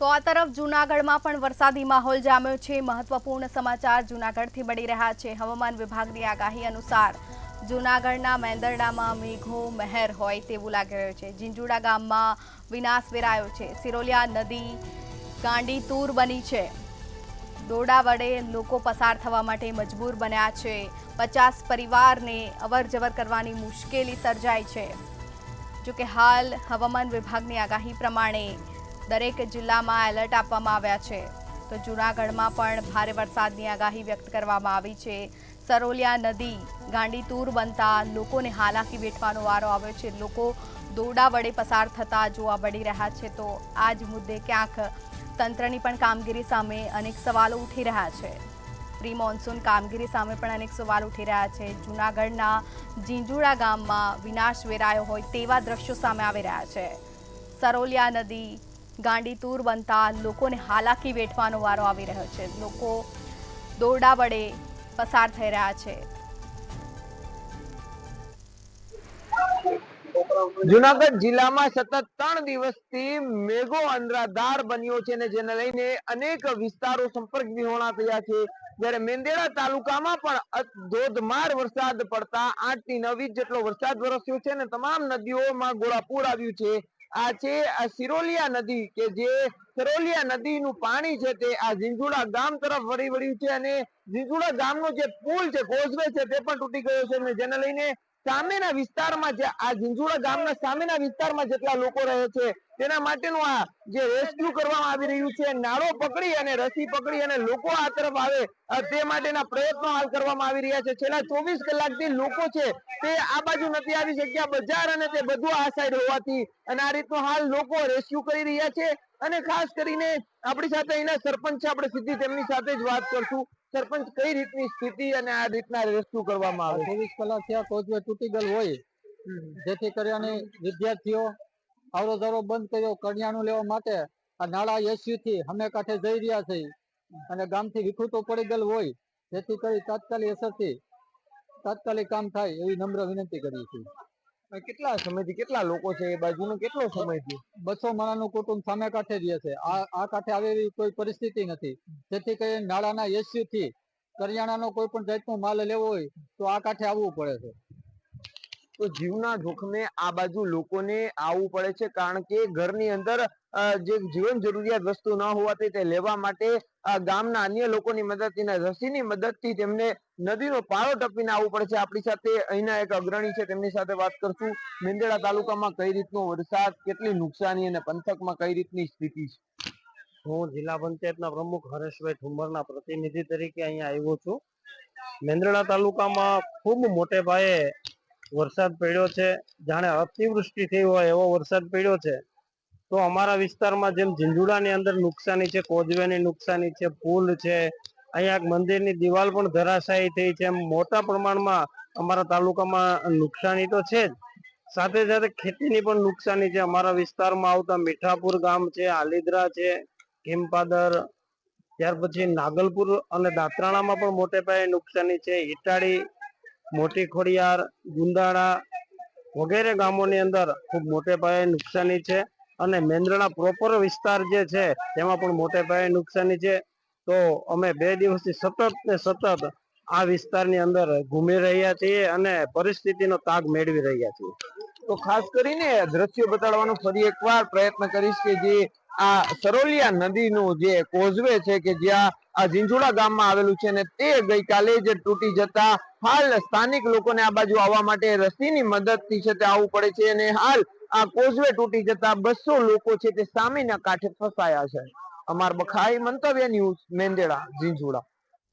તો આ તરફ જૂનાગઢમાં પણ વરસાદી માહોલ જામ્યો છે। મહત્વપૂર્ણ સમાચાર જૂનાગઢથી મળી રહ્યા છે। હવામાન વિભાગની આગાહી અનુસાર જૂનાગઢના મેંદરડામાં મેઘો મહેર હોય તેવું લાગી રહ્યું છે। ઝીંઝુડા ગામમાં વિનાશ વેરાયો છે। સિરોલિયા નદી ગાંડીતુર બની છે। દોરડા વડે લોકો પસાર થવા માટે મજબૂર બન્યા છે। 50 પરિવારને અવરજવર કરવાની મુશ્કેલી સર્જાઈ છે। જો કે હાલ હવામાન વિભાગની આગાહી પ્રમાણે દરેક જિલ્લામાં એલર્ટ આપવામાં આવ્યા છે। તો જૂનાગઢમાં પણ ભારે વરસાદની આગાહી વ્યક્ત કરવામાં આવી છે। સરોલિયા નદી ગાંડીતુર બનતા લોકોને હાલાકી વેઠવાનો વારો આવ્યો છે। લોકો દોરડા વડે પસાર થતા જોવા મળી રહ્યા છે। તો આ જ મુદ્દે ક્યાંક તંત્રની પણ કામગીરી સામે અનેક સવાલો ઉઠી રહ્યા છે। પ્રી મોન્સૂન કામગીરી સામે પણ અનેક સવાલ ઉઠી રહ્યા છે। જૂનાગઢના ઝીંઝુડા ગામમાં વિનાશ વેરાયો હોય તેવા દ્રશ્યો સામે આવી રહ્યા છે। સરોલિયા નદી ગાંડીતુર બનતા લોકોને હાલાકી વેઠવાનો વારો આવી રહ્યો છે। લોકો દોરડા વડે પસાર થઈ રહ્યા છે। જૂનાગઢ જિલ્લામાં સતત 3 દિવસથી મેઘો અનરાધાર બન્યો છે અને જેને લઈને અનેક વિસ્તારો સંપર્ક વિહોણા થયા છે। જ્યારે મેંદરડા તાલુકામાં પણ ધોધમાર વરસાદ પડતા 8 થી 9 ઇંચ જેટલો વરસાદ વરસ્યો છે અને તમામ નદીઓમાં ઘોડાપૂર આવ્યું છે। આ છે આ સિરોલિયા નદી કે જે સરોલિયા નદીનું પાણી છે તે આ ઝીંઝુડા ગામ તરફ વળી વળ્યું છે અને ઝીંઝુડા ગામનો જે પુલ છે કોઝવે છે તે પણ તૂટી ગયો છે અને જેને લઈને સામેના વિસ્તારમાં જે આ ઝીંઝુડા ગામના સામેના વિસ્તારમાં જેટલા લોકો રહે છે તેના માટેનું આ જે રેસ્ક્યુ કરવામાં આવી રહ્યું છે। નાળો પકડી અને રસી પકડી અને લોકો આ તરફ આવે તે માટેના પ્રયત્નો હાલ કરવામાં આવી રહ્યા છે। છેલ્લા 24 કલાકથી લોકો છે તે આ બાજુ નથી આવી શક્યા। બજાર અને તે બધું આ સાઈડ હોવાથી અને આ રીતનું હાલ લોકો રેસ્ક્યુ કરી રહ્યા છે। અને ખાસ કરીને આપણી સાથે અહીંના સરપંચ છે, આપણે સીધી તેમની સાથે જ વાત કરશું। સરપંચ, કઈ રીતની સ્થિતિ અને આ રીતના રેસ્ક્યુ કરવામાં આવે? 24 કલાક થયા કોઝવે તૂટી ગયેલ હોય, જેથી કરીને વિદ્યાર્થીઓ અવરોજવરો બંધ કર્યો કરિયાણું લેવા માટે આ નાળા એસયુ થી અમે કાંઠે જઈ રહ્યા છે અને ગામથી વિખૂટો પડી ગયેલ હોય, જેથી કરી તાત્કાલિક અસરથી તાત્કાલિક કામ થાય એવી નમ્ર વિનંતી કરીએ છીએ। કેટલા સમયથી કેટલા લોકો છે એ બાજુનો, કેટલો સમયથી? 200 માણસનું કુટુંબ સામે કાંઠે રહે છે। આ કાંઠે આવે એવી કોઈ પરિસ્થિતિ નથી, જેથી કરીને નાળાના એસયુ થી કરિયાણાનો કોઈ પણ જાતનો માલ લેવો હોય તો આ કાંઠે આવવું પડે છે। તો જીવના જોખમે આ બાજુ લોકોને આવવું પડે છે, કારણ કે ઘરની અંદર જે જીવન જરૂરિયાત વસ્તુ ન હોવાથી તે લેવા માટે ગામના અન્ય લોકોની મદદથી અને રસીની મદદથી તેમને નદીનો પાળો ટપીને આવવું પડે છે। આપણી સાથે અહીંના એક અગ્રણી છે, તેમની સાથે વાત કરશું। મેંદરડા તાલુકામાં કઈ રીતનો વરસાદ, કેટલી નુકસાની અને પંથકમાં કઈ રીતની સ્થિતિ છે? હું જિલ્લા પંચાયતના પ્રમુખ હરેશભાઈ ઠુમરના પ્રતિનિધિ તરીકે અહીંયા આવ્યો છું। મેંદરડા તાલુકામાં ખૂબ મોટે પાયે વરસાદ પડ્યો છે, જાણે અતિવૃષ્ટિ થઈ હોય એવો વરસાદ પડ્યો છે। તો અમારા વિસ્તારમાં જેમ ઝીંઝુડાની અંદર નુકસાની છે, કોઝવેની નુકસાની છે, પુલ છે, અહીંયા એક મંદિરની દિવાલ પણ ધરાશાયી થઈ છે, એમ મોટા પ્રમાણમાં અમારા તાલુકામાં નુકસાની તો છે જ, સાથે સાથે ખેતીની પણ નુકસાની છે। અમારા વિસ્તારમાં આવતા મીઠાપુર ગામ છે, આલીદ્રા છે, કિમપાદર, ત્યાર પછી નાગલપુર અને દાત્રાણામાં પણ મોટે પાયે નુકસાની છે। ઈટાળી, મોટી ખોડિયાર, ગુંદાળા વગેરે ગામોની અંદર ખૂબ મોટે પાયે નુકસાની છે અને મેંદરડા પ્રોપર વિસ્તાર જે છે તેમાં પણ મોટે પાયે નુકસાની છે। તો અમે 2 દિવસથી સતત ને સતત આ વિસ્તારની અંદર ઘૂમી રહ્યા છીએ અને પરિસ્થિતિનો તાગ મેળવી રહ્યા છીએ। તો ખાસ કરીને દ્રશ્યો બતાડવાનો ફરી એકવાર પ્રયત્ન કરીશ કે જે આ સરોલિયા નદીનું જે કોઝવે છે કે જ્યાં આ ઝીંઝુડા ગામમાં આવેલું છે ને તે ગઈકાલે જ તૂટી જતા હાલ સ્થાનિક લોકોને આ બાજુ આવવા માટે રસીની મદદથી છે તે આવવું પડે છે અને હાલ આ કોઝવે તૂટી જતા 200 લોકો છે તે સામેના કાંઠે ફસાયા છે। અમાર બખાઈ, મંતવ્ય ન્યૂઝ, મેંદરડા, ઝીંઝુડા।